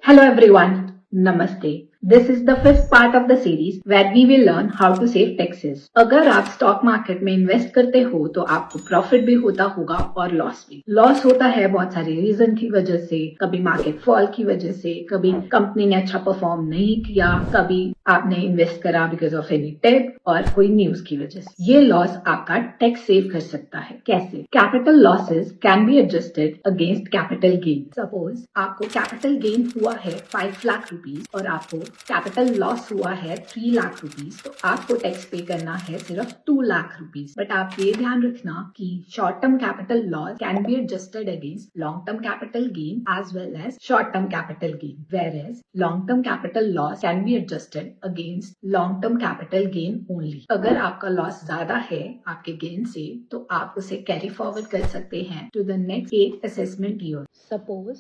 Hello everyone, Namaste. This is the fifth part of the series where we will learn how to save taxes. अगर आप stock market में invest करते हो तो आपको profit भी होता होगा और लॉस भी। लॉस होता है बहुत सारे रीजन की वजह से, कभी मार्केट फॉल की वजह से, कभी कंपनी ने अच्छा परफॉर्म नहीं किया, कभी आपने इन्वेस्ट करा बिकॉज ऑफ एनी टेक और कोई न्यूज की वजह से। ये लॉस आपका टैक्स सेव कर सकता है। कैसे? Capital losses can be adjusted against capital gain. Suppose आपको कैपिटल गेन हुआ है 5 लाख रुपीज और आपको कैपिटल लॉस हुआ है 3 लाख रुपीज, तो आपको टैक्स पे करना है सिर्फ 2 लाख रुपीज। बट आप ये ध्यान रखना कि short term capital loss can be adjusted against long term capital gain as well as short term capital gain, whereas long term capital loss can be adjusted against long term capital gain only. अगर आपका loss ज्यादा है आपके gain से तो आप उसे carry forward कर सकते हैं to the next 8 assessment year. Suppose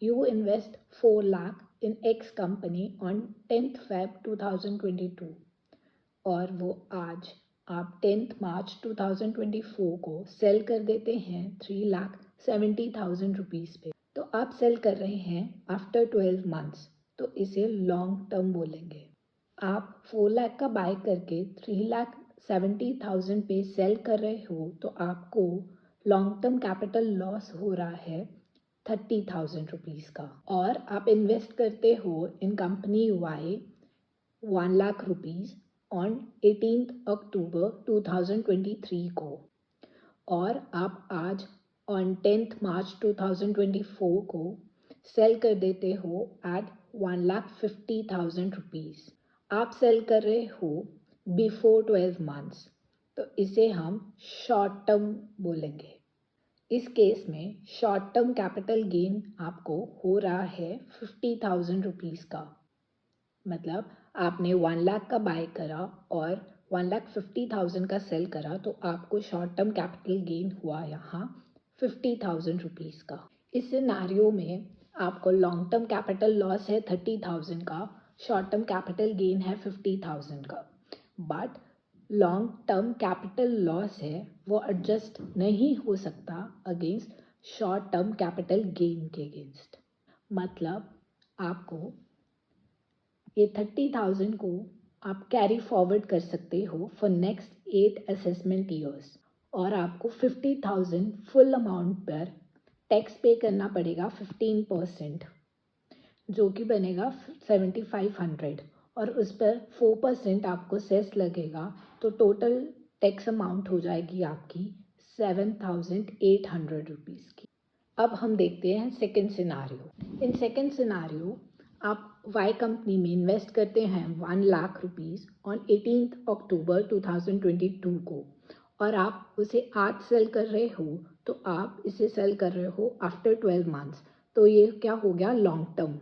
you invest 4 lakh in X company on 10th Feb 2022 और वो आज आप 10th March 2024 को सेल कर देते हैं 3,70,000 रुपीज पे। तो आप सेल कर रहे हैं आफ्टर 12 मंथ्स, तो इसे लॉन्ग टर्म बोलेंगे। आप 4 लाख का बाय करके 3,70,000 पे सेल कर रहे हो तो आपको लॉन्ग टर्म कैपिटल लॉस हो रहा है 30,000 रुपीज़ का। और आप इन्वेस्ट करते हो in company Y 1 lakh rupees on 18th October 2023 को, और आप आज ऑन 10th मार्च 2024 को सेल कर देते हो एट 1,50,000 रुपीज़। आप सेल कर रहे हो बिफोर 12 मंथ्स, तो इसे हम शॉर्ट टर्म बोलेंगे। इस केस में शॉर्ट टर्म कैपिटल गेन आपको हो रहा है 50,000 रुपीज़ का। मतलब आपने 1 लाख का बाय करा और 1,50,000 का सेल करा, तो आपको शॉर्ट टर्म कैपिटल गेन हुआ यहाँ 50,000 रुपीज़ का। इस सिनेरियो में आपको लॉन्ग टर्म कैपिटल लॉस है 30,000 का, शॉर्ट टर्म कैपिटल गेन है 50,000 का। But long term capital loss है वो एडजस्ट नहीं हो सकता against short term capital gain के अगेंस्ट। मतलब आपको ये 30,000 को आप कैरी फॉरवर्ड कर सकते हो फॉर नेक्स्ट 8 असेसमेंट ईयर्स, और आपको 50,000 फुल अमाउंट पर टैक्स पे करना पड़ेगा 15%, जो कि बनेगा 7,500, और उस पर 4% आपको सेस लगेगा, तो टोटल टैक्स अमाउंट हो जाएगी आपकी 7,800 रुपीज़ की। अब हम देखते हैं second scenario. In second scenario आप वाई कंपनी में इन्वेस्ट करते हैं 1 लाख रुपीज़ ऑन 18th अक्टूबर 2022 को, और आप उसे आज सेल कर रहे हो, तो आप इसे सेल कर रहे हो आफ्टर 12 मंथ्स, तो ये क्या हो गया लॉन्ग टर्म।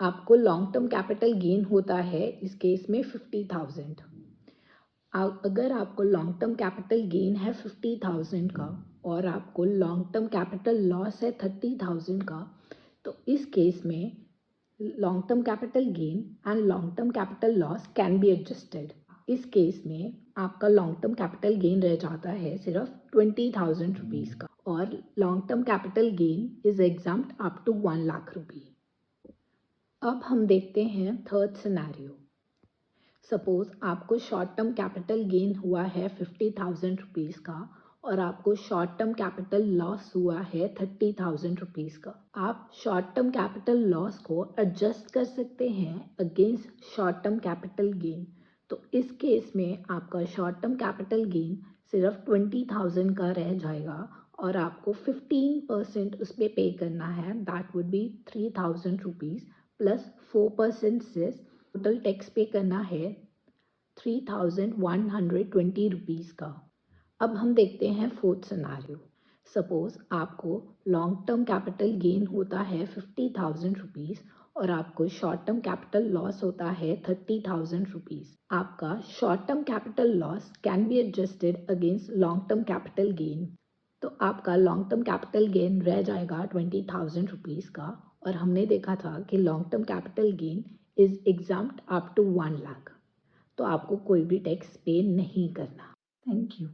आपको लॉन्ग टर्म कैपिटल गेन होता है इस केस में 50,000। अगर आपको लॉन्ग टर्म कैपिटल गेन है 50,000 का और आपको लॉन्ग टर्म कैपिटल लॉस है 30,000 का, तो इस केस में long term capital gain and long term capital loss can be adjusted. इस केस में आपका लॉन्ग टर्म कैपिटल गेन रह जाता है सिर्फ 20,000 रुपीज़ का, और long term capital gain is exempt up to 1 lakh rupee. अब हम देखते हैं थर्ड सिनेरियो। सपोज आपको शॉर्ट टर्म कैपिटल गेन हुआ है 50,000 रुपीज़ का और आपको शॉर्ट टर्म कैपिटल लॉस हुआ है 30,000 रुपीज़ का। आप शॉर्ट टर्म कैपिटल लॉस को एडजस्ट कर सकते हैं against short term capital gain. तो इस केस में आपका शॉर्ट टर्म कैपिटल गेन सिर्फ 20,000 का रह जाएगा, और आपको 15% उस पर पे करना है, that would be 3,000 rupees plus 4% से टोटल टैक्स पे करना है 3,120 रुपीज़ का। अब हम देखते हैं फोर्थ सिनेरियो। सपोज आपको लॉन्ग टर्म कैपिटल गेन होता है 50,000 रुपीज़ और आपको शॉर्ट टर्म कैपिटल लॉस होता है 30,000 रुपीज़। आपका short term capital loss can be adjusted against long term capital gain, तो आपका लॉन्ग टर्म कैपिटल गेन रह जाएगा 20,000 रुपीज़ का, और हमने देखा था कि long term capital gain is exempt up to 1 lakh, तो आपको कोई भी टैक्स पे नहीं करना। Thank you.